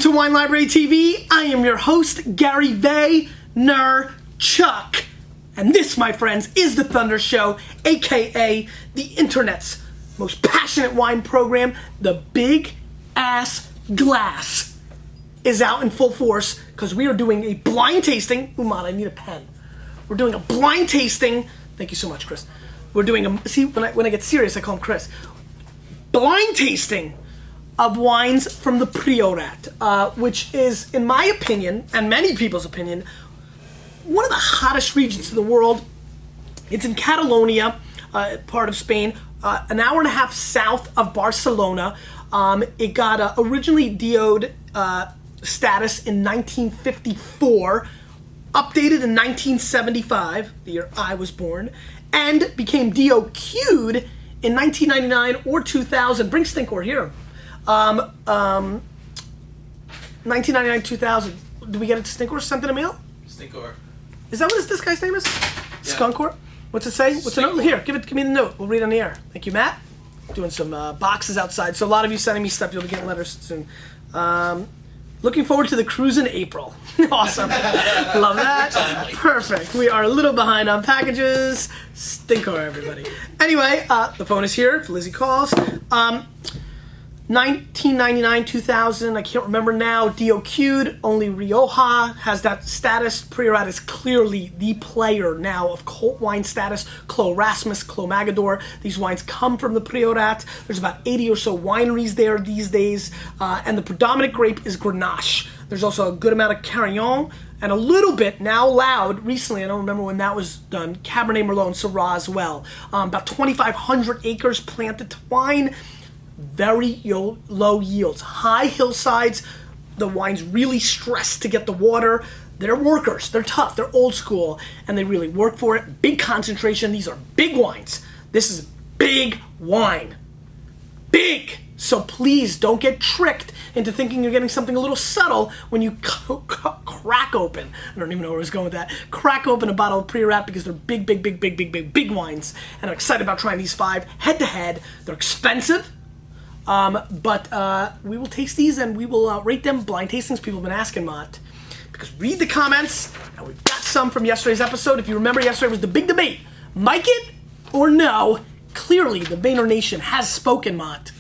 to Wine Library TV. I am your host, Gary Vaynerchuk. And this, my friends, is The Thunder Show, aka the internet's most passionate wine program. The Big Ass Glass is out in full force because we are doing a blind tasting. Umar, I need a pen. We're doing a blind tasting. Thank you so much, Chris. We're doing a, see, when I get serious, I call him Chris. Blind tasting of wines from the Priorat, which is, in my opinion, and many people's opinion, one of the hottest regions in the world. It's in Catalonia, part of Spain, an hour and a half south of Barcelona. It got originally DO'd status in 1954, updated in 1975, the year I was born, and became DOQ'd in 1999 or 2000. Bring Stinkor here. 1999, 2000. Did we get it to Stinkor? Sent in a mail? Stinkor. Is that what this guy's name is? Yeah. Skunkor? What's it say? What's the note? Here, give me the note. We'll read it on the air. Thank you, Matt. Doing some boxes outside. So a lot of you sending me stuff. You'll be getting letters soon. Looking forward to the cruise in April. Awesome. Love that. Perfect. We are a little behind on packages. Stinkor, everybody. Anyway, the phone is here if Lizzie calls. 1999, 2000, I can't remember now, DOQ'd, only Rioja has that status. Priorat is clearly the player now of cult wine status. Clos Erasmus, Clos Magador, these wines come from the Priorat. There's about 80 or so wineries there these days, and the predominant grape is Grenache. There's also a good amount of Carignan, and a little bit, now allowed, recently, I don't remember when that was done, Cabernet Merlot and Syrah as well. About 2,500 acres planted to wine. Very low yields, high hillsides. The wine's really stressed to get the water. They're workers, they're tough, they're old school, and they really work for it. Big concentration. These are big wines. This is big wine. Big. So please don't get tricked into thinking you're getting something a little subtle when you crack open. I don't even know where I was going with that. Crack open a bottle of Priorat because they're big wines. And I'm excited about trying these 5 head to head. They're expensive. But we will taste these and we will rate them. Blind tastings, people have been asking, Mott. Because read the comments, and we've got some from yesterday's episode. If you remember, yesterday was the big debate. Mic it or no? Clearly, the Vayner Nation has spoken, Mott.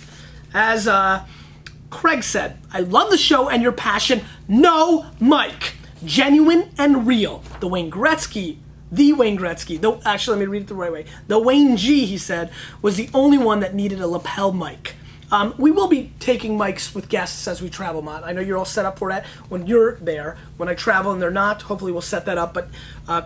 As Craig said, I love the show and your passion. No mic. Genuine and real. The Wayne Gretzky, though, actually, let me read it the right way. The Wayne G, he said, was the only one that needed a lapel mic. We will be taking mics with guests as we travel, Mott. I know you're all set up for that when you're there. When I travel and they're not, hopefully we'll set that up. But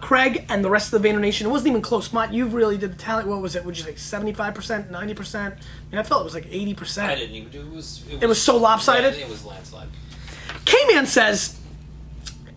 Craig and the rest of the Vayner Nation, it wasn't even close. Mott, you really did the talent. What was it? Would you say 75%, 90%? I mean, I felt it was like 80%. I didn't even do it. It was so lopsided? Yeah, it was landslide. K-Man says,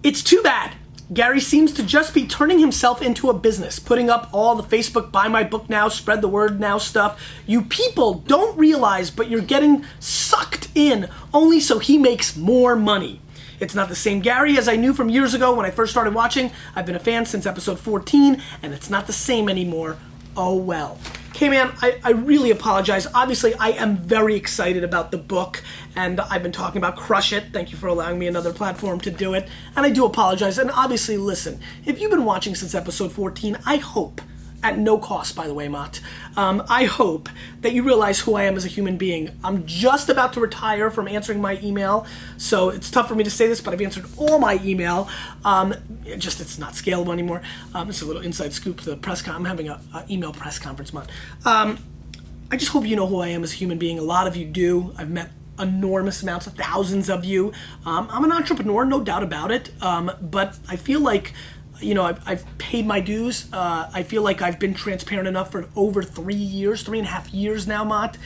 it's too bad. Gary seems to just be turning himself into a business, putting up all the Facebook buy my book now, spread the word now stuff. You people don't realize, but you're getting sucked in only so he makes more money. It's not the same Gary as I knew from years ago when I first started watching. I've been a fan since episode 14, and it's not the same anymore. Oh well. K-Man, I really apologize. Obviously, I am very excited about the book, and I've been talking about Crush It. Thank you for allowing me another platform to do it, and I do apologize. And obviously, listen, if you've been watching since episode 14, I hope, at no cost, by the way, Mott, I hope that you realize who I am as a human being. I'm just about to retire from answering my email, so it's tough for me to say this, but I've answered all my email. It's not scalable anymore. It's a little inside scoop to the press con. I'm having an email press conference, Mott. I just hope you know who I am as a human being. A lot of you do. I've met enormous amounts of thousands of you. I'm an entrepreneur, no doubt about it, but I feel like I've paid my dues. I feel like I've been transparent enough for over 3.5 years now, Mott.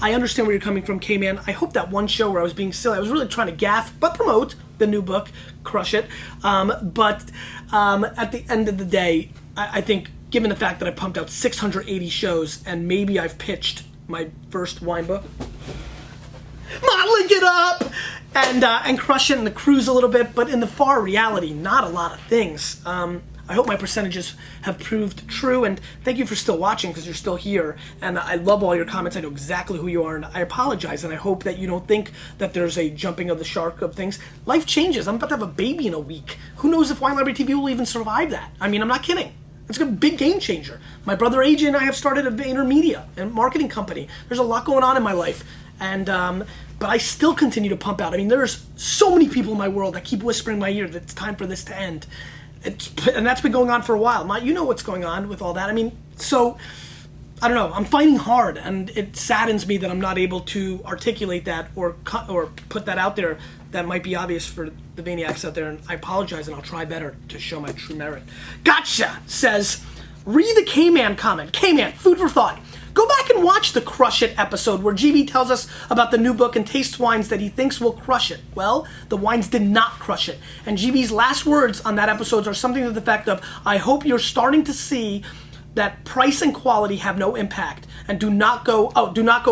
I understand where you're coming from, K-Man. I hope that one show where I was being silly, I was really trying to gaff, but promote the new book, Crush It. But at the end of the day, I think, given the fact that I pumped out 680 shows and maybe I've pitched my first wine book, modeling it up and Crush It and the cruise a little bit, but in the far reality, not a lot of things. I hope my percentages have proved true, and thank you for still watching because you're still here. And I love all your comments. I know exactly who you are, and I apologize. And I hope that you don't think that there's a jumping of the shark of things. Life changes. I'm about to have a baby in a week. Who knows if Wine Library TV will even survive that? I mean, I'm not kidding. It's a big game changer. My brother AJ and I have started a VaynerMedia and marketing company. There's a lot going on in my life, and but I still continue to pump out. I mean, there's so many people in my world that keep whispering in my ear that it's time for this to end. And that's been going on for a while. You know what's going on with all that. I mean, so, I don't know. I'm fighting hard, and it saddens me that I'm not able to articulate that or put that out there. That might be obvious for the Vaniacs out there, and I apologize, and I'll try better to show my true merit. Gotcha says, read the K-Man comment. K-Man, food for thought. Go back and watch the Crush It episode where GB tells us about the new book and tastes wines that he thinks will crush it. Well, the wines did not crush it. And GB's last words on that episode are something to the effect of, I hope you're starting to see that price and quality have no impact and do not go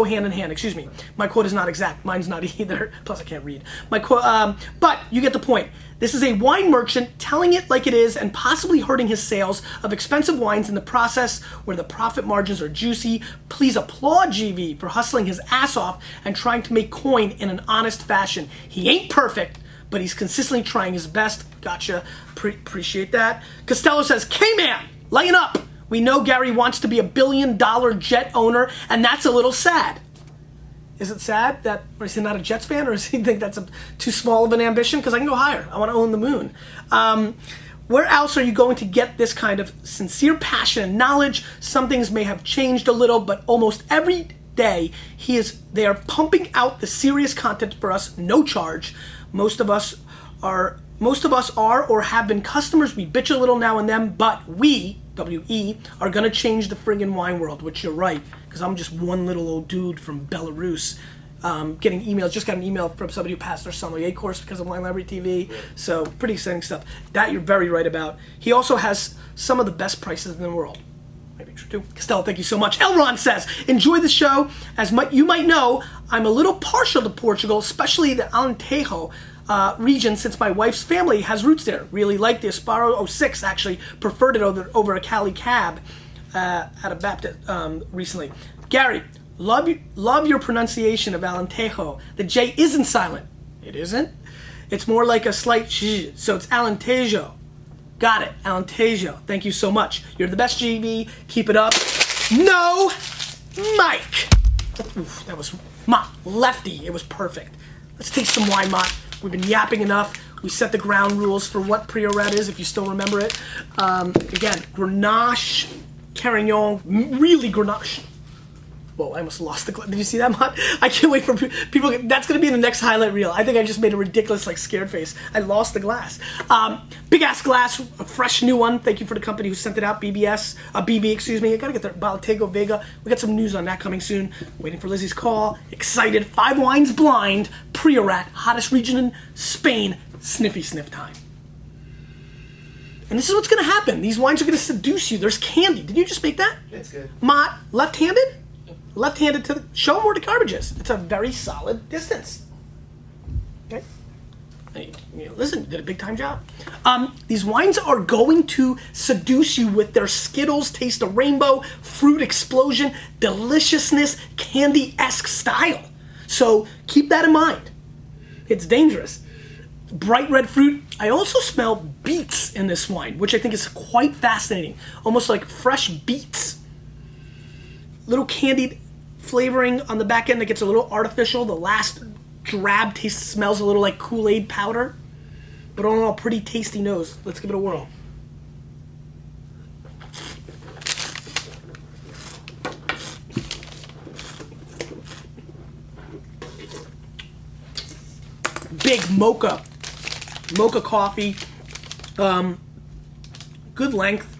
hand in hand. Excuse me. My quote is not exact. Mine's not either. Plus I can't read. My quote, but you get the point. This is a wine merchant telling it like it is and possibly hurting his sales of expensive wines in the process where the profit margins are juicy. Please applaud GV for hustling his ass off and trying to make coin in an honest fashion. He ain't perfect, but he's consistently trying his best. Gotcha. Appreciate that. Costello says, K-Man, lighten up. We know Gary wants to be $1 billion jet owner, and that's a little sad. Is it sad that, or is he not a Jets fan, or does he think that's too small of an ambition? Because I can go higher. I want to own the moon. Where else are you going to get this kind of sincere passion and knowledge? Some things may have changed a little, but almost every day they are pumping out the serious content for us, no charge. Most of us are or have been customers. We bitch a little now and then, but we, W-E, are going to change the friggin' wine world, which you're right, because I'm just one little old dude from Belarus getting emails. Just got an email from somebody who passed their sommelier course because of Wine Library TV, so pretty exciting stuff. That you're very right about. He also has some of the best prices in the world. Maybe true too. Costello, thank you so much. Elron says, enjoy the show. As you might know, I'm a little partial to Portugal, especially the Alentejo region, since my wife's family has roots there. Really like the Asparo 06, actually preferred it over a Cali Cab at a Baptist recently. Gary, love your pronunciation of Alentejo. The J isn't silent. It isn't? It's more like a slight sh, so it's Alentejo. Got it, Alentejo. Thank you so much. You're the best, GB. Keep it up. No, Mike. Oof, that was lefty. It was perfect. Let's taste some wine, Mott. We've been yapping enough. We set the ground rules for what Priorat is, if you still remember it. Again, Grenache, Carignan, really Grenache. Whoa, I almost lost the glass. Did you see that, Mott? I can't wait for people. That's going to be in the next highlight reel. I think I just made a ridiculous, scared face. I lost the glass. Big ass glass, a fresh new one. Thank you for the company who sent it out, BB, excuse me. I got to get the Baltego Vega. We got some news on that coming soon. Waiting for Lizzie's call. Excited. 5 wines blind. Priorat, hottest region in Spain. Sniffy sniff time. And this is what's going to happen. These wines are going to seduce you. There's candy. Did you just make that? It's good. Mott, left-handed? Left-handed to show them where the garbage is. It's a very solid distance. Okay. Hey, listen, you did a big time job. These wines are going to seduce you with their Skittles, taste of rainbow, fruit explosion, deliciousness, candy-esque style. So keep that in mind. It's dangerous. Bright red fruit. I also smell beets in this wine, which I think is quite fascinating. Almost like fresh beets. Little candied flavoring on the back end that gets a little artificial. The last drab taste smells a little like Kool-Aid powder. But all in all, pretty tasty nose. Let's give it a whirl. Big mocha coffee. Good length.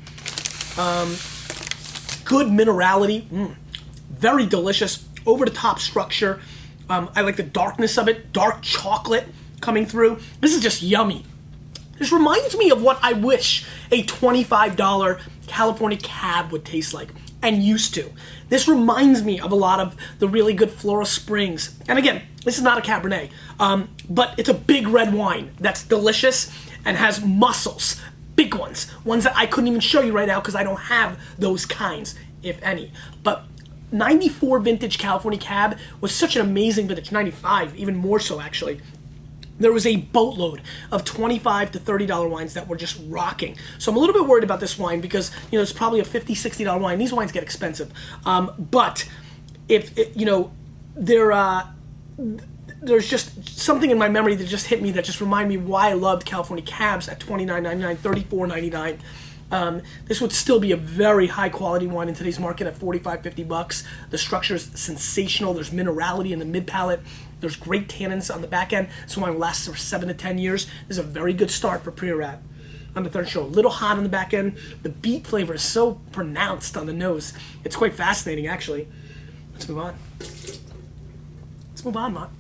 Good minerality. Very delicious, over-the-top structure. I like the darkness of it, dark chocolate coming through. This is just yummy. This reminds me of what I wish a $25 California Cab would taste like, and used to. This reminds me of a lot of the really good Flora Springs. And again, this is not a Cabernet, but it's a big red wine that's delicious and has muscles, big ones that I couldn't even show you right now because I don't have those kinds, if any. But 94 vintage California Cab was such an amazing vintage. 95, even more so actually. There was a boatload of $25 to $30 wines that were just rocking. So I'm a little bit worried about this wine because, it's probably a $50, $60 wine. These wines get expensive. But if, there's just something in my memory that just hit me that just reminded me why I loved California Cabs at $29.99, $34.99. This would still be a very high quality wine in today's market at $45, $50. The structure is sensational. There's minerality in the mid palate. There's great tannins on the back end. This wine will last for 7 to 10 years. This is a very good start for Priorat. On the third show, a little hot on the back end. The beet flavor is so pronounced on the nose. It's quite fascinating, actually. Let's move on. Let's move on, Mott.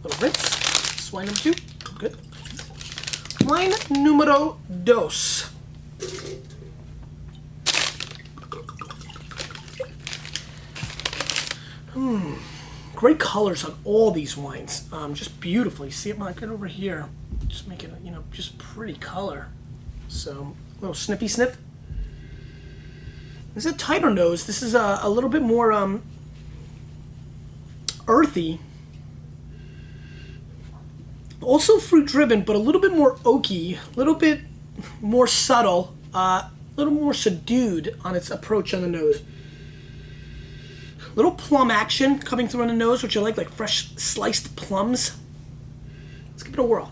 Little rinse. This is wine number 2. Good. Wine numero dos. Great colors on all these wines. Just beautifully. See it, Mike, right over here. Just make it, just pretty color. So, a little snippy sniff. This is a tighter nose. This is a little bit more earthy. Also fruit driven, but a little bit more oaky, a little bit more subtle, a little more subdued on its approach on the nose. Little plum action coming through on the nose, which I like fresh sliced plums. Let's give it a whirl.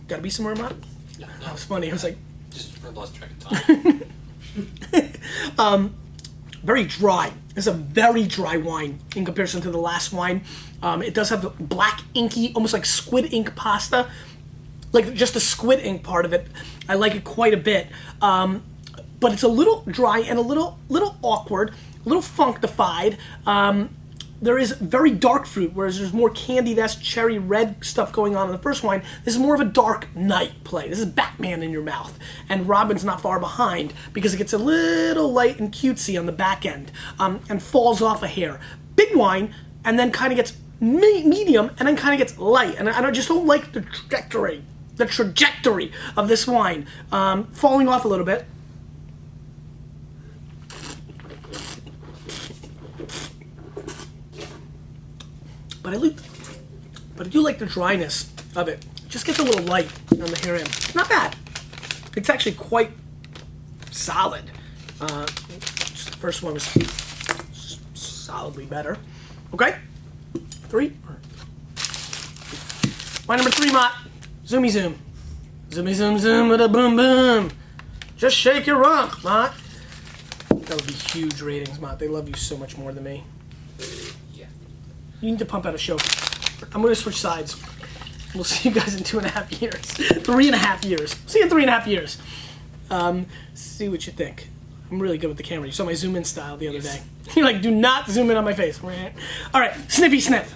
Gotta be somewhere, Matt? No. That was funny. I was like... Just for lost track of time. Very dry. It's a very dry wine in comparison to the last wine. It does have the black inky, almost like squid ink pasta. Like just the squid ink part of it. I like it quite a bit. But it's a little dry and a little awkward, a little functified. There is very dark fruit, whereas there's more candied-esque cherry red stuff going on in the first wine. This is more of a dark night play. This is Batman in your mouth. And Robin's not far behind because it gets a little light and cutesy on the back end and falls off a hair. Big wine, and then kind of gets medium, and then kind of gets light. And I just don't like the trajectory of this wine falling off a little bit. But I do like the dryness of it. It just gets a little light on the hair end. Not bad. It's actually quite solid. The first one was solidly better. Okay, 3. Wine number 3, Mott. Zoomy zoom. Zoomy zoom zoom with a boom boom. Just shake your rump, Mott. That would be huge ratings, Mott. They love you so much more than me. You need to pump out a show. I'm going to switch sides. We'll see you guys in 2.5 years. 3.5 years. See you in 3.5 years. See what you think. I'm really good with the camera. You saw my zoom in style the other day. You're like, do not zoom in on my face. All right, sniffy sniff.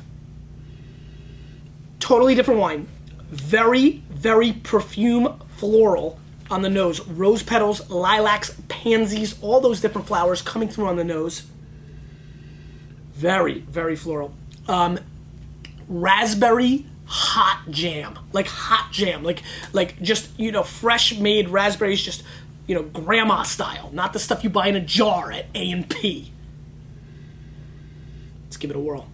Totally different wine. Very, very perfume floral on the nose. Rose petals, lilacs, pansies, all those different flowers coming through on the nose. Very, very floral. Raspberry hot jam, like just fresh made raspberries, just grandma style, not the stuff you buy in a jar at A&P. Let's give it a whirl.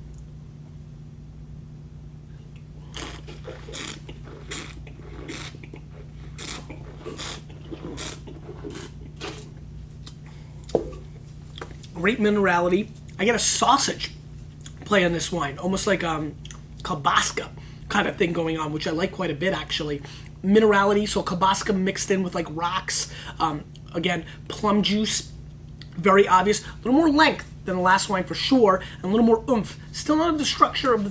Great minerality. I get a sausage play on this wine, almost like kielbasa kind of thing going on, which I like quite a bit actually. Minerality, so kielbasa mixed in with like rocks. Again, plum juice, very obvious. A little more length than the last wine for sure, and a little more oomph. Still not of the structure of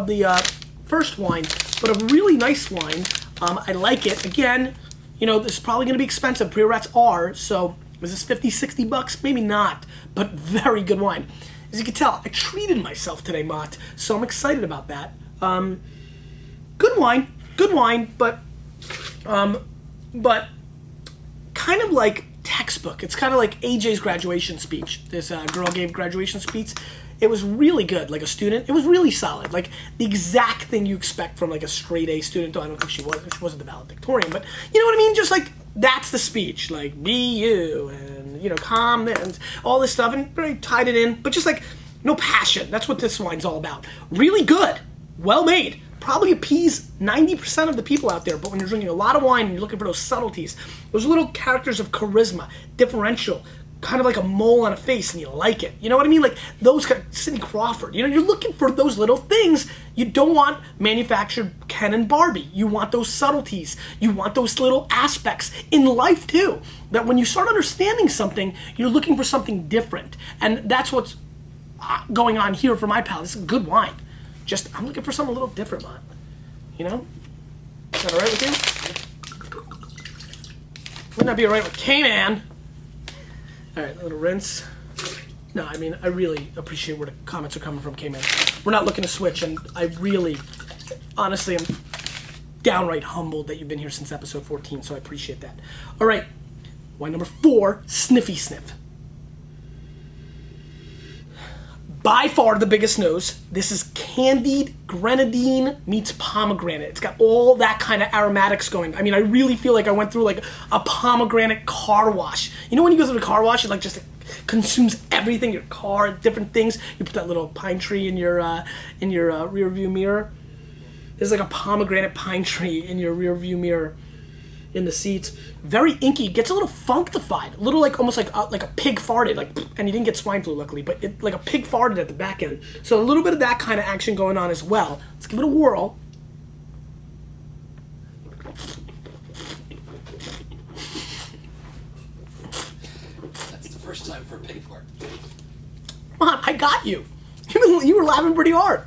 the first wine, but a really nice wine. I like it. Again, this is probably going to be expensive. Priorats are, so is this 50, 60 bucks? Maybe not, but very good wine. As you can tell, I treated myself today, Mott, so I'm excited about that. Good wine, but kind of like textbook. It's kind of like AJ's graduation speech. This girl gave graduation speech. It was really good. Like a student, it was really solid. Like the exact thing you expect from like a straight A student. Though I don't think she was. She wasn't the valedictorian, but you know what I mean. Just like that's the speech. Like be you, and you know, calm and all this stuff, and very tied it in. But just like no passion. That's what this wine's all about. Really good, well made. Probably appease 90% of the people out there, but when you're drinking a lot of wine and you're looking for those subtleties, those little characters of charisma, differential, kind of like a mole on a face, and you like it. You know what I mean? Like those kind of Cindy Crawford. You know, you're looking for those little things. You don't want manufactured Ken and Barbie. You want those subtleties. You want those little aspects in life too. That when you start understanding something, you're looking for something different, and that's what's going on here for my palate. This is good wine. Just, I'm looking for something a little different, man. You know? Is that alright with you? Would not be alright with K-Man. Alright, a little rinse. No, I mean, I really appreciate where the comments are coming from, K-Man. We're not looking to switch, and I really, honestly, am downright humbled that you've been here since episode 14, so I appreciate that. Alright, wine number 4, Sniffy Sniff. By far the biggest nose. This is candied grenadine meets pomegranate. It's got all that kind of aromatics going. I mean, I really feel like I went through like a pomegranate car wash. You know when you go through the car wash, it like just consumes everything, your car, different things. You put that little pine tree in your rear view mirror. There's like a pomegranate pine tree in your rear view mirror in the seats. Very inky. Gets a little functified. A little like almost like a pig farted. Like, and you didn't get swine flu luckily, but it, like a pig farted at the back end. So a little bit of that kind of action going on as well. Let's give it a whirl. That's the first time for a pig fart. Come on, I got you. You were laughing pretty hard.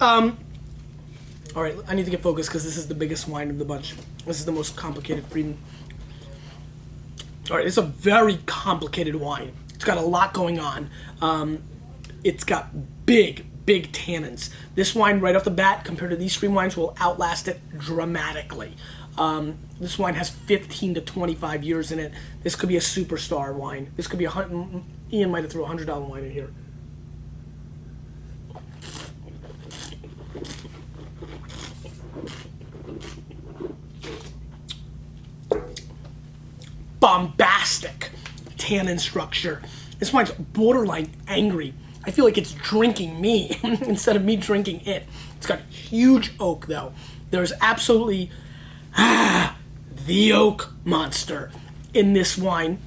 All right, I need to get focused because this is the biggest wine of the bunch. This is the most complicated Frieden. All right, it's a very complicated wine. It's got a lot going on. It's got big tannins. This wine, right off the bat, compared to these Frieden wines, will outlast it dramatically. This wine has 15 to 25 years in it. This could be a superstar wine. This could be Ian might have threw a $100 wine in here. Bombastic tannin structure. This wine's borderline angry. I feel like it's drinking me instead of me drinking it. It's got huge oak though. There's absolutely the oak monster in this wine.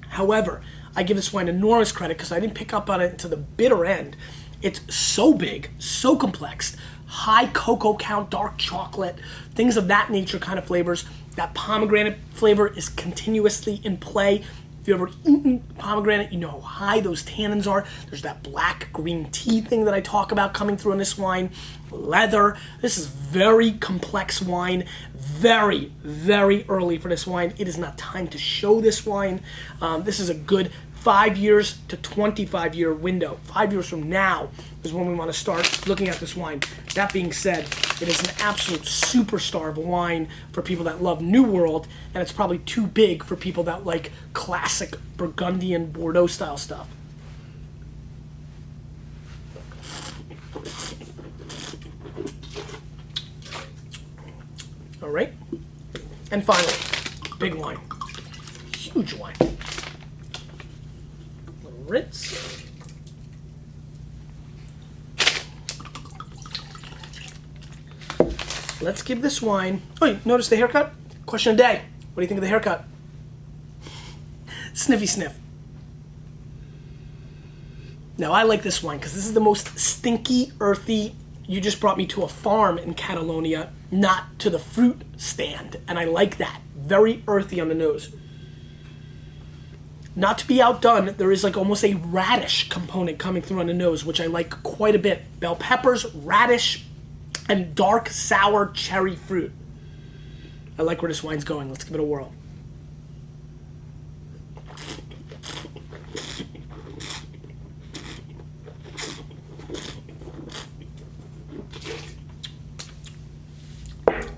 However, I give this wine enormous credit because I didn't pick up on it until the bitter end. It's so big, so complex, high cocoa count, dark chocolate, things of that nature kind of flavors. That pomegranate flavor is continuously in play. If you've ever eaten pomegranate, you know how high those tannins are. There's that black green tea thing that I talk about coming through in this wine. Leather. This is very complex wine. Very, very early for this wine. It is not time to show this wine. This is a good 5 years to 25 year window. 5 years from now is when we want to start looking at this wine. That being said, it is an absolute superstar of a wine for people that love New World, and it's probably too big for people that like classic Burgundian Bordeaux style stuff. All right, and finally, big wine, huge wine. Rinse. Let's give this wine. Oh, you notice the haircut? Question of the day. What do you think of the haircut? Sniffy sniff. Now, I like this wine because this is the most stinky, earthy. You just brought me to a farm in Catalonia, not to the fruit stand. And I like that. Very earthy on the nose. Not to be outdone, there is like almost a radish component coming through on the nose, which I like quite a bit. Bell peppers, radish, and dark sour cherry fruit. I like where this wine's going. Let's give it a whirl.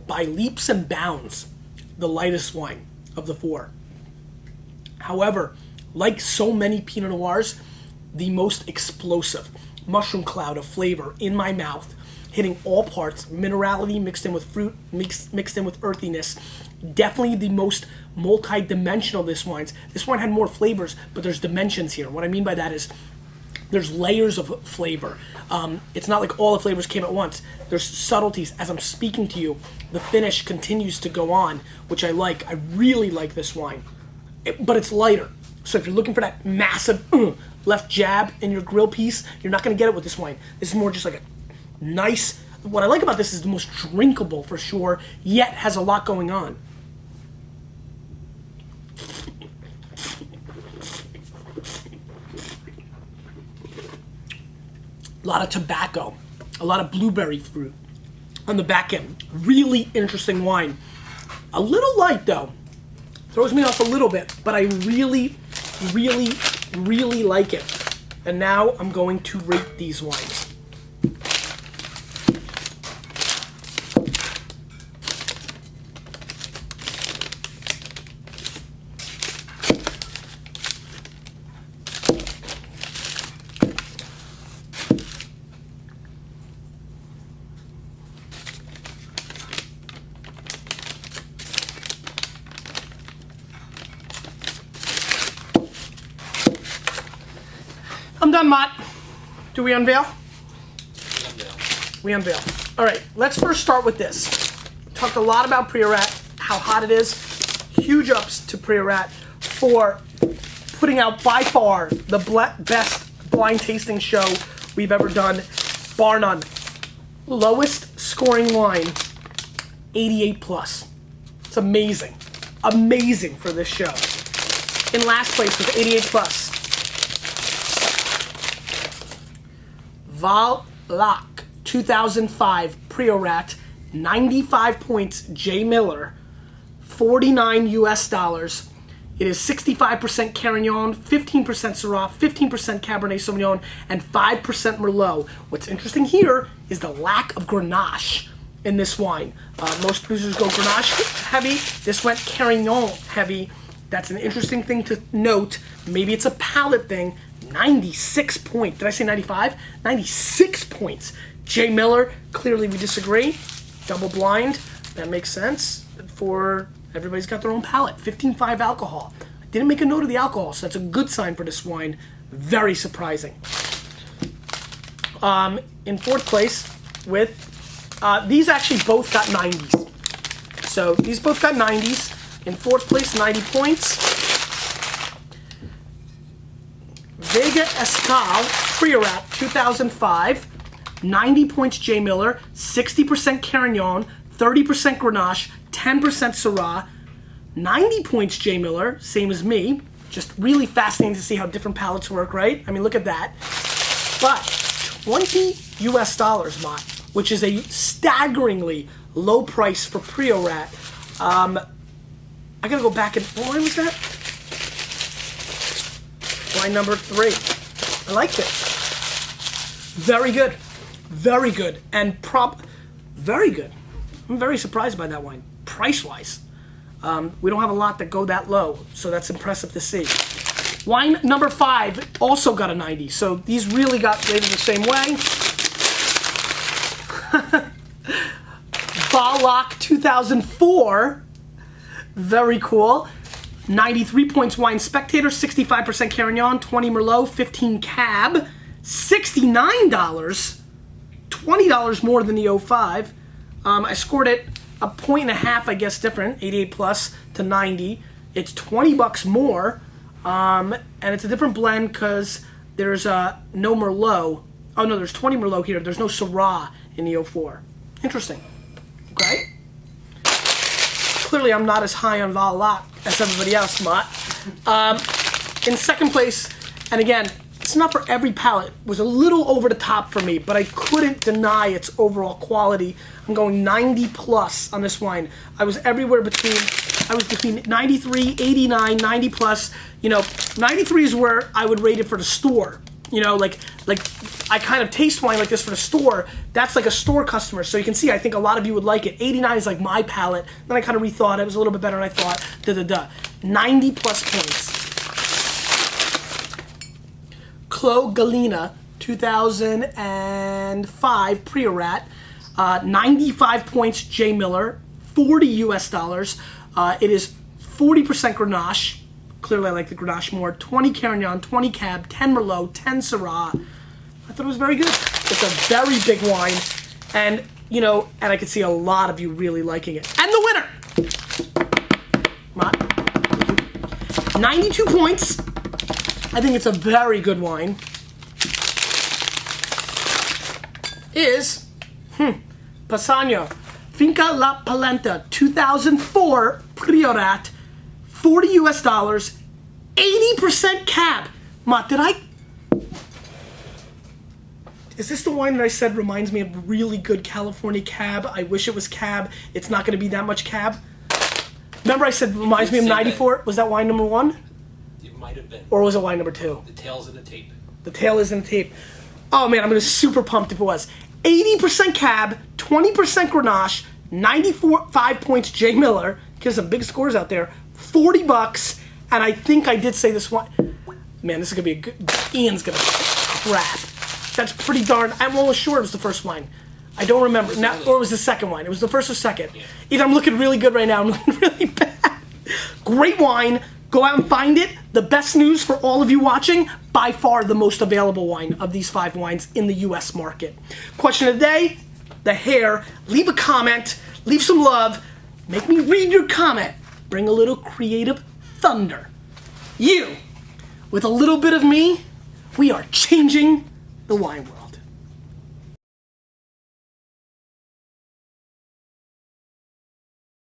By leaps and bounds, the lightest wine of the four. However, like so many Pinot Noirs, the most explosive. mushroom cloud of flavor in my mouth, hitting all parts, minerality mixed in with fruit, mixed in with earthiness. Definitely the most multi-dimensional of this wine. This wine had more flavors, but there's dimensions here. What I mean by that is there's layers of flavor. It's not like all the flavors came at once. There's subtleties. As I'm speaking to you, the finish continues to go on, which I like. I really like this wine. But it's lighter. So if you're looking for that massive left jab in your grill piece, you're not going to get it with this wine. This is more just like a nice... What I like about this is the most drinkable for sure, yet has a lot going on. A lot of tobacco, a lot of blueberry fruit on the back end. Really interesting wine. A little light though. Throws me off a little bit, but I really, really, really like it. And now I'm going to rate these wines. I'm done, Mott. Do we unveil? We unveil. All right, let's first start with this. Talked a lot about Priorat, how hot it is. Huge ups to Priorat for putting out by far the best blind tasting show we've ever done, bar none. Lowest scoring wine, 88 plus. It's amazing. Amazing for this show. In last place with 88 plus, Valak 2005 Priorat, 95 points, J. Miller, 49 US dollars. It is 65% Carignan, 15% Syrah, 15% Cabernet Sauvignon, and 5% Merlot. What's interesting here is the lack of Grenache in this wine. Most producers go Grenache heavy. This went Carignan heavy. That's an interesting thing to note. Maybe it's a palate thing. 96 points. Did I say 95? 96 points. J. Miller, clearly we disagree. Double blind. That makes sense. For everybody's got their own palate. 15.5 alcohol. I didn't make a note of the alcohol, so that's a good sign for this wine. Very surprising. In fourth place with, these actually both got 90s. So these both got 90s. In fourth place, 90 points. Vega Escal Priorat 2005, 90 points J. Miller, 60% Carignan, 30% Grenache, 10% Syrah, 90 points J. Miller, same as me. Just really fascinating to see how different palates work, right? I mean, look at that. But 20 US dollars, Mott, which is a staggeringly low price for Priorat. I gotta go back and, what wine was that? Wine number 3. I liked it. Very good. Very good. And very good. I'm very surprised by that wine. Price-wise. We don't have a lot that go that low, so that's impressive to see. Wine number 5 also got a 90, so these really got rated the same way. Valak 2004. Very cool. 93 points Wine Spectator, 65% Carignan, 20 Merlot, 15 Cab, $69, $20 more than the 05. I scored it a point and a half, I guess, different, 88 plus to 90. It's 20 bucks more, and it's a different blend because there's no Merlot. Oh no, there's 20 Merlot here. There's no Syrah in the 04. Interesting. Okay. Clearly, I'm not as high on Valak as everybody else, Mott. In second place, and again, it's not for every palate. It was a little over the top for me, but I couldn't deny its overall quality. I'm going 90 plus on this wine. I was everywhere between 93, 89, 90 plus. You know, 93 is where I would rate it for the store. You know, like I kind of taste wine like this for the store. That's like a store customer. So you can see, I think a lot of you would like it. 89 is like my palate. Then I kind of rethought. It was a little bit better than I thought. 90 plus points. Clos Galena 2005 Priorat, 95 points J. Miller, 40 US dollars. It is 40% Grenache. Clearly I like the Grenache more. 20 Carignan, 20 Cab, 10 Merlot, 10 Syrah. I thought it was very good. It's a very big wine. And, you know, and I could see a lot of you really liking it. And the winner! 92 points. I think it's a very good wine. Is Pasano Finca La Palenta 2004 Priorat, 40 US dollars, 80% cab. Matt, is this the wine that I said reminds me of really good California cab? I wish it was cab. It's not going to be that much cab. Remember I said reminds me of 94? Was that wine number 1? It might have been. Or was it wine number 2? The tail's in the tape. The tail is in the tape. Oh man, I'm gonna be super pumped if it was. 80% cab, 20% Grenache, 5 points J. Miller. Get some big scores out there. $40, and I think I did say this one. Man, this is gonna be a good. Ian's gonna crap. That's pretty darn. I'm almost sure it was the first wine. I don't remember. Now, or it was the second wine. It was the first or second. Yeah. Either I'm looking really good right now, I'm looking really bad. Great wine. Go out and find it. The best news for all of you watching, by far the most available wine of these 5 wines in the US market. Question of the day, the hair. Leave a comment, leave some love, make me read your comment. Bring a little creative thunder. You, with a little bit of me, we are changing the wine world.